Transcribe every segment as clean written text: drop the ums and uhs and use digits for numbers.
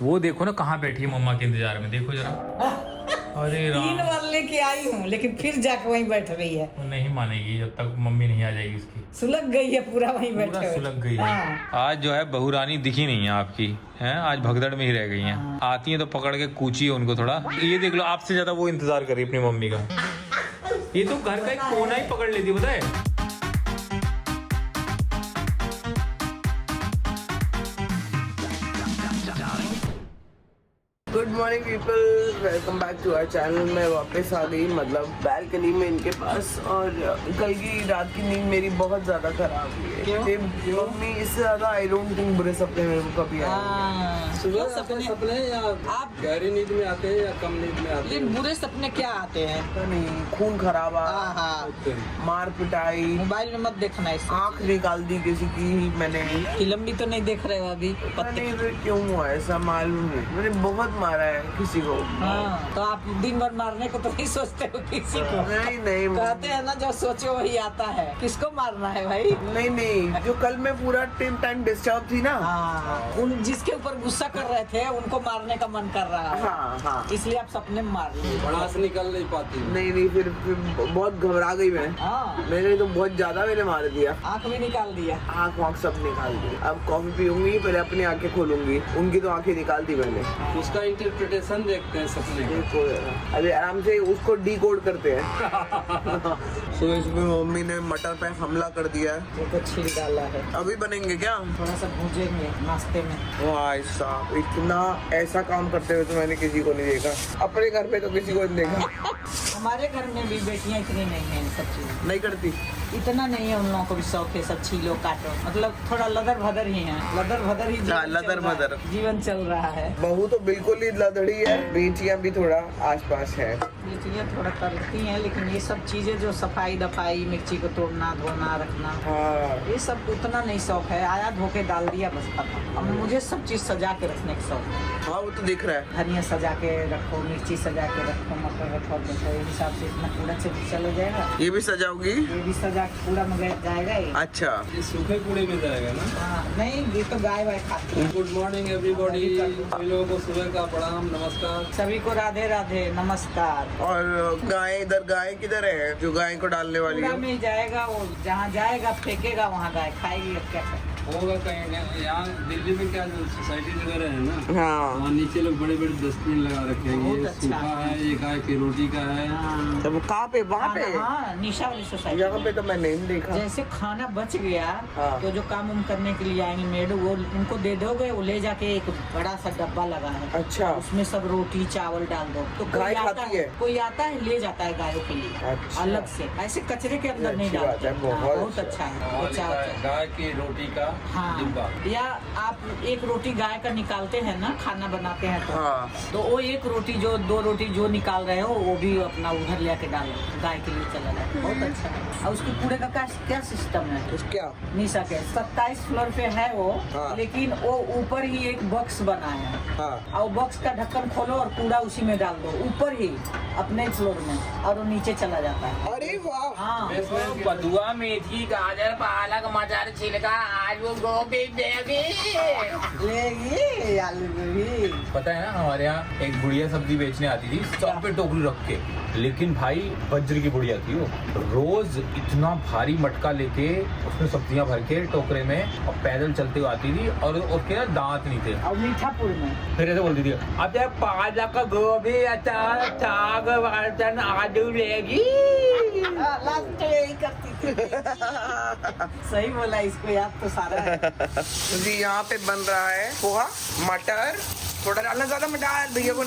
वो देखो ना कहाँ बैठी है मम्मा के इंतजार में, देखो जरा। अरे राम, 3 बार लेके आई हूँ लेकिन फिर जाके वहीं बैठ रही है। वो नहीं मानेगी जब तक मम्मी नहीं आ जाएगी उसकी। सुलग गई है पूरा वहीं बैठे पूरा हुए। सुलग गई है। हाँ। आज जो है बहू रानी दिखी नहीं है आपकी, हैं आज भगदड़ में ही रह गई हैं। आती हैं तो पकड़ के कूची है उनको थोड़ा। ये देख लो, आपसे ज्यादा वो इंतजार कर रही है अपनी मम्मी का। ये तो घर का एक कोना ही पकड़ लेती है, पता है। Good morning people, welcome back to our channel. मैं वापस आ गई, मतलब बैल्कनी में इनके पास। और कल की रात की नींद मेरी बहुत ज्यादा खराब हुई है। मम्मी इससे ज्यादा आई डोंट थिंक बुरे सपने मेरे को कभी आए। सुबह सपने या आप गहरी नींद में आते हैं या कम नींद में आते लेकिन हैं? बुरे सपने क्या आते हैं? पता नहीं, खून खराबा, मार पिटाई, मोबाइल में मत देखना इस आंख निकाल दी किसी की ही मैंने। फिल्म भी तो नहीं देख रहे हो अभी। पता नहीं फिर क्यों हुआ ऐसा, मालूम नहीं। मैंने बहुत मारा है किसी को। हाँ, तो आप दिन भर मारने को तो नहीं सोचते हो किसी को। नहीं नहीं कहते हैं ना जो सोचो वही आता है। किसको मारना है भाई? नहीं नहीं, जो कल मैं पूरा टाइम डिस्टर्ब थी ना। हाँ, उन जिसके ऊपर गुस्सा कर रहे थे उनको मारने का मन कर रहा है। हाँ हाँ। इसलिए आप सपने में मार लिए। भड़ास निकल नहीं पाती। नहीं फिर बहुत घबरा गई मैं। हाँ, मैंने तो बहुत ज्यादा मैंने मार दिया। आँख भी निकाल दिया। आँख वाँख सब निकाल दी। अब कॉफी पीऊंगी, पहले अपनी आंखें खोलूंगी। उनकी तो आंखें निकाल दी मैंने। उसका इंटरप्रिटेशन देखते हैं सपने का। देखो, अभी आराम से उसको डिकोड करते हैं। सुबह सुबह मम्मी ने मटर पे हमला कर दिया है। वो तो छील डाला है। अभी बनेंगे क्या? थोड़ा सा भूजेंगे नाश्ते में। भाई साहब, इतना ऐसा काम करते हुए तो मैंने किसी को नहीं देखा। अपने घर पे तो किसी को नहीं देखा। हमारे घर में भी बेटियां इतनी नहीं है सब चीज। नहीं करती। इतना नहीं है, उन लोगों को भी शौक है सब छीलो काटो। मतलब थोड़ा लदर भदर ही है। लदर भदर ही जीवन हाँ, लदर चल रहा है। भदर। जीवन चल रहा है। बहू तो बिल्कुल ही लदड़ी है, बेटियां भी थोड़ा आसपास है। बेटियां थोड़ा करती हैं, लेकिन ये सब चीजें जो सफाई दफाई, मिर्ची को तोड़ना धोना रखना, हाँ ये सब उतना नहीं शौक है। आया धो के डाल दिया बस खत्म। अब मुझे सब चीज सजा के रखने का शौक है। हाँ, वो तो दिख रहा है। धनिया सजा के रखो, मिर्ची सजा के रखो, मटर रखो, देखो इस हिसाब से इतना पूरा चला जाएगा। ये भी सजाओगी? ये भी सजा के पूरा मगर जाएगा ही। अच्छा, ये सूखे कूड़े में जाएगा ना। हाँ, नहीं ये तो गाय वाय खाती है। Good morning everybody. सभी लोगों को सुबह का प्रणाम, नमस्कार। सभी को राधे राधे नमस्कार। और गाय इधर, गाय किधर है जो गाय को डालने वाली पूरा है? में जाएगा, वो जहाँ जाएगा फेंकेगा वहाँ गाय खाएगी। अब क्या करें? होगा कहीं यहाँ दिल्ली में क्या जो सोसाइटी वगैरह है ना, हाँ, वहाँ नीचे लोग बड़े बड़े डस्टबिन लगा रखे हैं। बहुत ये अच्छा सूखा है, ये गाय की रोटी का है। हाँ, तो वो कहाँ पे? वहाँ पे? हाँ, निशा वाली सोसाइटी यहाँ में। पे तो मैं नहीं देखा। जैसे खाना बच गया हाँ। तो जो काम उम करने के लिए आएंगे मेड, वो उनको दे दोगे, वो ले जाके एक बड़ा सा डब्बा लगा है। अच्छा, उसमें सब रोटी चावल डाल दो तो गाय कोई आता खाती है? कोई आता है ले जाता है गायों के लिए। अच्छा। अलग से ऐसे कचरे के अंदर नहीं अच्छी बात डालते। है, हाँ, बहुत बहुत अच्छा। अच्छा है। अच्छा अच्छा। गाय की रोटी का हाँ, डिब्बा। या आप एक रोटी गाय का निकालते हैं ना, खाना बनाते हैं हाँ। तो वो एक रोटी जो 2 रोटी जो निकाल रहे हो वो भी अपना उधर ले के डाल दो, गाय के लिए चला जाए। बहुत अच्छा है। और उसके कूड़े का क्या सिस्टम है? क्या? निशा के 27 फ्लोर पे है वो। हाँ। लेकिन वो ऊपर ही एक बॉक्स बना है। हाँ, और बॉक्स का ढक्कन खोलो और कूड़ा उसी में डाल दो, ऊपर ही अपने फ्लोर में, और वो नीचे चला जाता है। अरे वाह। हाँ, बथुआ मेथी गाजर पालक मटर छिलका आलू गोभी लेगी आलू गोभी। पता है ना, हमारे यहाँ एक बुढ़िया सब्जी बेचने आती थी, सब पे टोकरी रख के। लेकिन भाई वज्र की बुढ़िया थी वो। रोज इतना भारी मटका लेके उसमें सब्जियां भर के टोकरे में और पैदल चलते हुए आती थी। और उसके ना दांत नहीं थे। और मीठापुर में फिर ऐसे बोलती थी, अब जब पालक गोभी अचार साग वाटन आलू लेगी। लास्ट यही करती थी। सही बोला, इसको याद तो सारा है। जी, यहाँ पे बन रहा है पोहा, मटर थोड़ा डालना, ज्यादा मत डाल भैया को।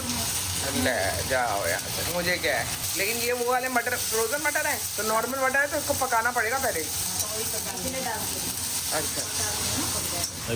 ले जाओ यार, मुझे क्या है। लेकिन ये वो वाले मटर फ्रोजन मटर है, तो नॉर्मल मटर है तो इसको पकाना पड़ेगा पहले। अच्छा,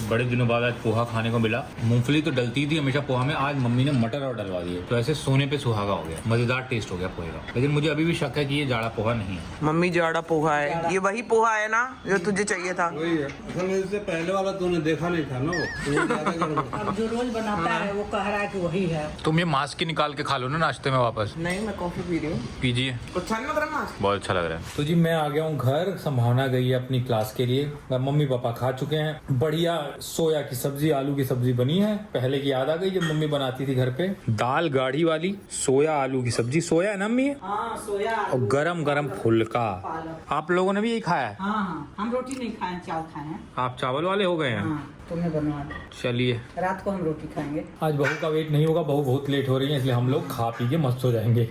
बड़े दिनों बाद आज पोहा खाने को मिला। मूंगफली तो डलती थी हमेशा पोहा में, आज मम्मी ने मटर और डलवा दिए, तो ऐसे सोने पे सुहागा हो गया। मजेदार टेस्ट हो गया पोहे का। लेकिन मुझे अभी भी शक है कि ये जाड़ा पोहा नहीं है। मम्मी जाड़ा पोहा है। ये वही पोहा है ना जो तुझे चाहिए था? वही है। असल में इससे पहले वाला तूने देखा नहीं था ना, वो ज्यादा गड़बड़। अब जो रोज बनाता है वो कह रहा है कि वही है। तुम ये मास्क ही निकाल के खा लो ना नाश्ते में वापस। नहीं, मैं कॉफी पी रही हूँ। पीजिए, अच्छा नहीं लग रहा मास्क? बहुत अच्छा लग रहा है। तो जी मैं आ गया हूँ घर। संभावना गई है अपनी क्लास के लिए। मम्मी पापा खा चुके हैं। बढ़िया सोया की सब्जी, आलू की सब्जी बनी है। पहले की याद आ गई जब मम्मी बनाती थी घर पे। दाल गाढ़ी वाली सोया आलू की सब्जी, सोया है ना मम्मी? हाँ सोया। और गरम गरम फुल्का। पालक। आप लोगों ने भी यही खाया है? हाँ हम रोटी नहीं खाए, चावल खाए हैं। आप चावल वाले हो गए हैं? हाँ तुम्हें बनवा दो। चलिए, रात को हम रोटी खाएंगे। आज बहू का वेट नहीं होगा, बहू बहुत लेट हो रही है, इसलिए हम लोग खा पी के मस्त हो जाएंगे।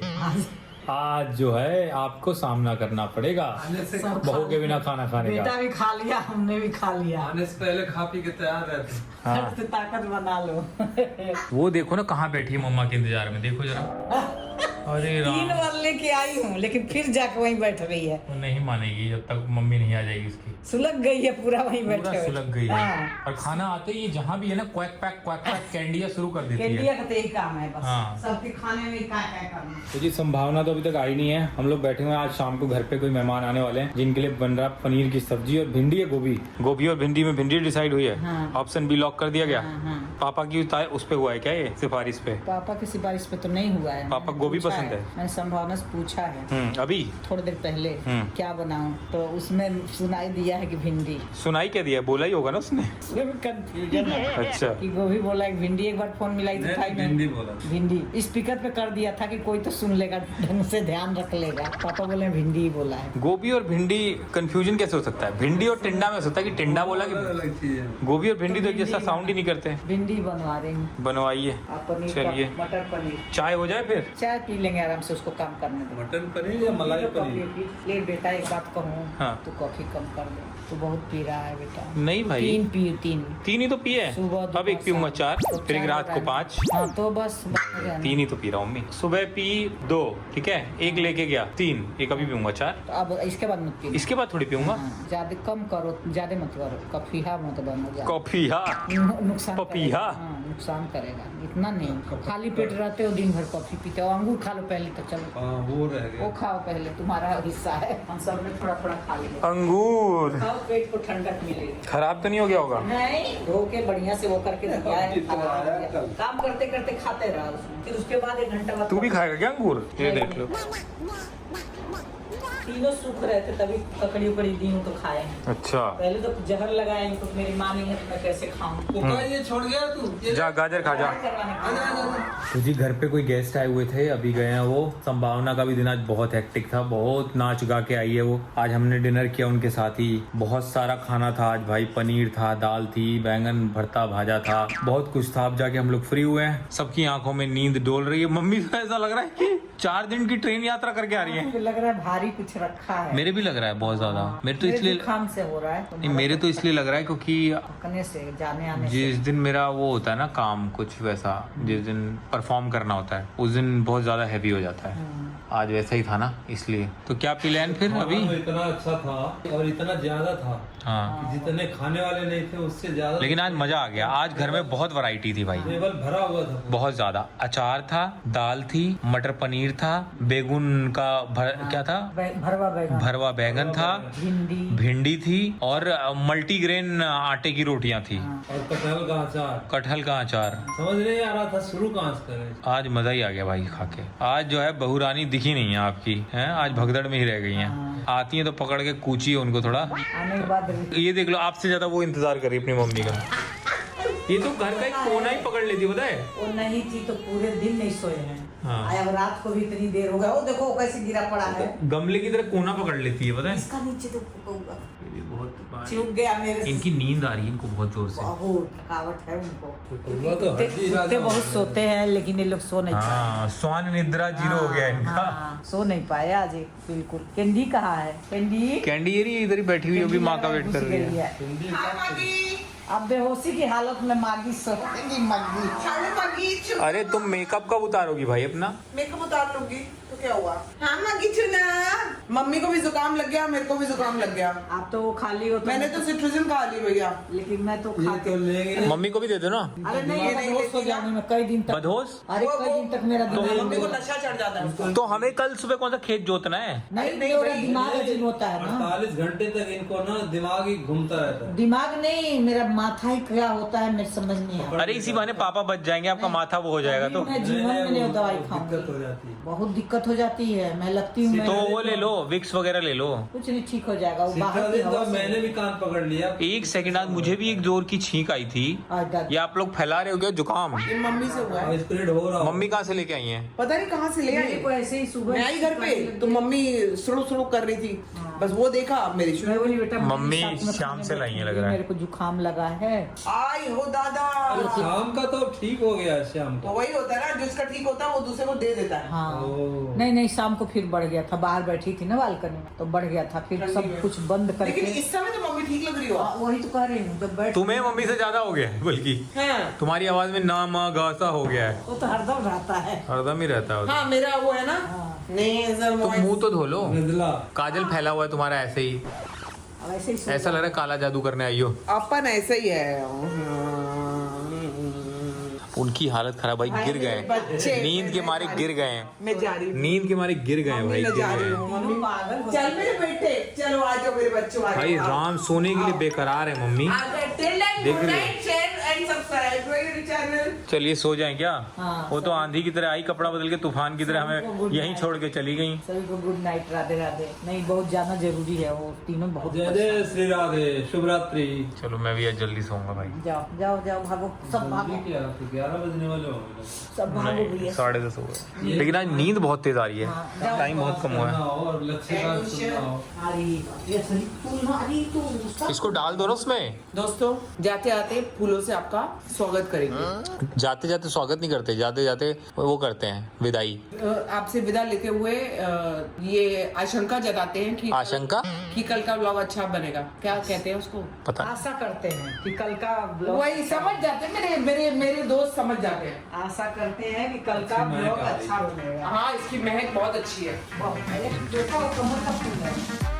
आज जो है आपको सामना करना पड़ेगा बहू के बिना खाना खाने का। बेटा भी खा लिया, हमने भी खा लिया। आने से पहले खा पी के तैयार रहते। हाँ। तो ताकत बना लो। वो देखो ना कहाँ बैठी है मम्मा के इंतजार में, देखो जरा। अरे 3 राम, बार लेके आई हूँ लेकिन फिर जाके वहीं बैठ रही है। वो नहीं मानेगी जब तक मम्मी नहीं आ जाएगी उसकी। सुलग गई है पूरा वहीं पूरा बैठे हुए। सुलग गई है। हाँ। और खाना आते ही जहाँ भी है ना क्वैक पैक कैंडिया शुरू कर देती केंडिया है। का तो यही काम है बस। हाँ। सबके खाने में क्या क्या करना। तो जी संभावना तो अभी तक आई नहीं है। हम लोग बैठे हुए हैं, आज शाम को घर पे कोई मेहमान आने वाले हैं जिनके लिए बन रहा पनीर की सब्जी और भिंडी है गोभी और भिंडी में भिंडी डिसाइड हुई है। हाँ। ऑप्शन बी लॉक कर दिया गया। हाँ, हाँ। पापा की उस पे हुआ है क्या ये सिफारिश पे? पापा की सिफारिश पे तो नहीं हुआ है। पापा मैंने गोभी पूछा पसंद है? मैंने संभावना से पूछा है अभी थोड़ी देर पहले क्या बनाऊं, तो उसमें सुनाई दिया है कि भिंडी। सुनाई क्या दिया, बोला ही होगा ना उसने। कंफ्यूजन है अच्छा, कि गोभी बोला है, भिंडी। एक बार फोन मिलाई तो था ही नहीं। भिंडी बोला। भिंडी स्पीकर पे कर दिया था कि कोई तो सुन लेगा, ढंग से ध्यान रख लेगा। पापा बोले भिंडी ही बोला है। गोभी और भिंडी कंफ्यूजन कैसे हो सकता है? भिंडी और टिंडा में हो सकता है कि टिंडा बोला कि अलग चीज है। गोभी और भिंडी तो एक जैसा साउंड ही नहीं करते। भिंडी बनवा रही हूँ। बनवाइए, आप पनीर चलिए। का, मटर पनीर। चाय हो जाए फिर। चाय पी लेंगे आराम से, उसको काम करने दो। मटन पनीर या मलाई पनीर? ले बेटा एक बात कहूँ, हाँ। तो कॉफी कम कर दे, तो बहुत पी रहा है बेटा। नहीं भाई, 3 पियो 3। तीन ही तो पिए। सुबह अब एक पीऊंगा 4, तो फिर एक चार रात को होगा। 5। हाँ तो बस हो गया ना। 3 ही तो पी रहा हूँ मम्मी। सुबह पी 2, ठीक है, एक लेके गया 3, एक अभी पीऊंगा 4। तो अब इसके बाद मत पी। इसके बाद थोड़ी पीऊंगा। हाँ, ज्यादा कम करो, ज्यादा मत करो। कफीहा मत बनो ज्यादा। कॉफी हा नुकसान पपीहा। करेगा। हाँ, नुकसान करेगा, इतना नहीं। खाली पेट रहते हो दिन भर कॉफी पीते हो। अंगूर खा लो पहले तो, चलो हाँ वो रह वो गया। खाओ पहले, तुम्हारा हिस्सा है। हम सब में थोड़ा थोड़ा खा लेंगे। अंगूर खाओ, पेट को ठंडक मिलेगी। खराब तो नहीं हो गया होगा? नहीं, धो के बढ़िया से वो करके दिया है। तो आया कल। काम करते करते खाते रहा उसमें। फिर उसके बाद 1 घंटा बाद तू भी खाएगा क्या अंगूर? ये देख लो। तीनों सूख रहे थे तभी ककड़ी उकड़ी दी हूँ तो खाए हैं। अच्छा, पहले तो जहर लगाए तो मेरी माँ नहीं है तो मैं कैसे खाऊं। तो ये छोड़ गया तू? ये जा गाजर खा जा। तो जी घर पे कोई गेस्ट आए हुए थे, अभी गए हैं वो। संभावना का भी दिन आज बहुत हेक्टिक था, बहुत नाच गा के आई है वो। आज हमने डिनर किया उनके साथ ही। बहुत सारा खाना था आज भाई, पनीर था, दाल थी, बैंगन भरता भाजा था, बहुत कुछ था। अब जाके हम लोग फ्री हुए हैं। सबकी आंखों में नींद डोल रही है। मम्मी तो ऐसा लग रहा है कि 4 दिन की ट्रेन यात्रा करके आ रही है। मुझे लग रहा है भारी कुछ रखा है। मेरे भी लग रहा है बहुत ज्यादा। मेरे तो इसलिए जुकाम से हो रहा है। नहीं, मेरे तो इसलिए लग रहा है क्योंकि पकने से जाने आने से। जिस दिन मेरा वो होता है ना काम कुछ वैसा, जिस दिन परफॉर्म करना होता है उस दिन बहुत ज्यादा हैवी हो जाता है। आज वैसा ही था ना, इसलिए। तो क्या प्लान फिर अभी? खाना तो इतना अच्छा था और इतना ज्यादा था हाँ, कि जितने खाने वाले नहीं थे उससे ज्यादा। लेकिन आज मजा आ गया। आज घर में बहुत वैरायटी थी भाई, टेबल भरा हुआ था। बहुत ज्यादा। अचार था, दाल थी, मटर पनीर था, बेगुन का क्या था, भरवा बैगन, भरवा बैगन था, भिंडी थी और मल्टीग्रेन आटे की रोटियां थी, और कटहल का अचार। कटहल का अचार। समझ नहीं आ रहा था शुरू कहाँ से करें। आज मजा ही आ गया भाई खा के। आज जो है बहू रानी दिखी नहीं है आपकी, हैं? आज भगदड़ में ही रह गई हैं। आती हैं तो पकड़ के कूचिए उनको थोड़ा। आने के बाद ये देख लो, आपसे ज्यादा वो इंतजार कर रही अपनी मम्मी का। ये तो घर का एक कोना ही पकड़ लेती, पता है? वो नहीं थी तो पूरे दिन नहीं सोए हैं। हाँ। अब रात को भी इतनी देर हो गया। वो देखो कैसे गिरा पड़ा है। गमले की तरह कोना पकड़ लेती है, पता है? इसका नीचे तो बहुत चुप गया मेरे से। इनकी नींद आ रही है इनको बहुत जोर से। बहुत थकावट है उनको। वो तो हड्डी कुत्ते बहुत सोते हैं लेकिन ये लोग सो नहीं पाए। हाँ, स्वान निद्रा जीरो हो गया इनका। हाँ, सो नहीं पाए आज ये बिल्कुल। कैंडी कहाँ है? कैंडी कैंडी ये रही, इधर ही बैठी हुई अभी माँ का वेट कर रही है। अब बेहोशी की हालत में मागी सोएगी। मागी अरे तुम मेकअप कब उतारोगी भाई अपना? मेकअप उतार लूंगी तो क्या हुआ? हाँ मगी चुना। मम्मी को भी जुकाम लग गया, मेरे को भी जुकाम लग गया। आप तो खाली हो तो मैंने तो सिट्रोजिन खा ली भैया। लेकिन मैं तो ये खाते तो लेंगे। मम्मी को भी दे दो ना। अरे नहीं, ये नहीं बदहोश हो लेती जाने में कई दिन तक। बदहोश? अरे कई दिन तक मेरा दिमाग मम्मी को नशा चढ़ जाता है उसको। तो हमें कल सुबह कौन सा खेत जोतना है? नहीं, मेरा दिमाग अजीब होता है ना। 48 घंटे तक इनको ना दिमाग ही घूमता रहता है। दिमाग नहीं, मेरा माथा ही क्या होता है मेरे समझ नहीं आता। अरे इसी बहाने पापा बच जाएंगे, आपका माथा वो हो जाएगा तो। मैं जीवन में नहीं दवाई दिक्कत हो खाऊंगी, जाती है। बहुत दिक्कत हो जाती है। मैं लगती हूँ तो वो ले लो, विक्स वगैरह ले लो। कुछ नहीं, ठीक हो जाएगा वो सिक्का बाहर की दिन हवा तो से। मैंने भी कान पकड़ लिया। एक सेकंड बाद मुझे भी एक जोर की छींक आई थी। ये आप लोग फैला रहे हो क्या जुकाम? ये मम्मी से हुआ है। स्प्रेड हो रहा मम्मी कहाँ से लेके आई हैं? पता नहीं कहाँ से ले मेरे आई। को ऐसे ही सुबह मैं आई घर पे तो मम्मी सुड़ू सुड़ू कर रही थी, बस वो देखा मेरी मैं शुरू। बोली बेटा मम्मी मेरे साथ में शाम खाने से लाई है, लग बैठी, रहा है। मेरे को जुकाम लगा है। आई हो दादा। शाम का तो ठीक हो गया, शाम तो को। वही होता है ना, जिसका ठीक होता है वो दूसरे को दे देता है। हाँ ओह। नहीं नहीं, शाम को फिर बढ़ गया था। बाहर बैठी थी ना बालकनी में, तो बढ़ गया था। फिर सब कुछ बंद लेकिन करके इस समय तो मम्मी ठीक लग रही हो। वही तो कह रही हूँ, जब बैठ तुम्हें मम्मी से ज्यादा हो गया है, बल्कि हाँ तुम्हारी आवाज में ना मा गा सा हो गया है। वो तो हरदम रहता है। हरदम ही रहता है वो तो। हाँ, मेरा वो है ना हाँ। नेजल तुम मुंह तो धो लो, मृदुला। काजल फैला हुआ है तुम्हारा ऐसे ही। अब ऐसे ही सो ऐसा लग रहा है काला जादू करने आई हो। अपन ऐसे ही है। उनकी हालत खराब भाई, गिर गए बच्चे। नींद के मारे गिर गए हैं। मैं जा रही हूँ, नींद के मारे गिर गए हैं मम्मी भाई, ले गिर जा रही गए हूँ हैं। मम्मी। पागल हो चल मेरे बेटे, चलो आ जाओ मेरे बच्चों, आ भाई जाओ। राम सोने के लिए बेकरार है मम्मी। देख रही हो? शेयर एंड सब्सक्राइब मेरे चैनल। चलिए सो जाए क्या? हाँ, वो तो आंधी की तरह आई, कपड़ा बदल के तूफान की तरह सबको हमें good यहीं night। छोड़ के चली गई। सभी को गुड नाइट, राधे राधे। नहीं, बहुत जाना जरूरी है, वो तीनों बहुत जय जय श्री राधे, शुभ रात्रि। चलो मैं भी आज जल्दी सोऊंगा भाई। जाओ जाओ जाओ, भागो सब भागो, क्या 11 बजने वाले होंगे। सब भागो नहीं, भैया। 10:30 हो गए, लेकिन आज नींद बहुत तेज आ रही है। हाँ, जाओ। टाइम बहुत कम हुआ है। और लक्ष्य का सुनना हो। अरे ये सही तुम्हारी तो उसका इसको डाल दो ना उसमें। दोस्तों, जाते आते फूलों से आपका स्वागत करेंगे। जाते जाते स्वागत नहीं करते, जाते जाते वो करते हैं विदाई। आपसे विदा लेते हुए ये आशंका जताते हैं कि आशंका? कि कल का ब्लॉग अच्छा बनेगा। क्या कहते हैं उसको? पता आशा करते हैं कि कल का ब्लॉग, वही समझ जाते हैं, मेरे मेरे मेरे दोस्त समझ जाते हैं। आशा करते हैं कि कल का ब्लॉग अच्छा बनेगा। हाँ, इसकी महक बहुत अच्छी है। बहुत देखो, कमर का फूल है।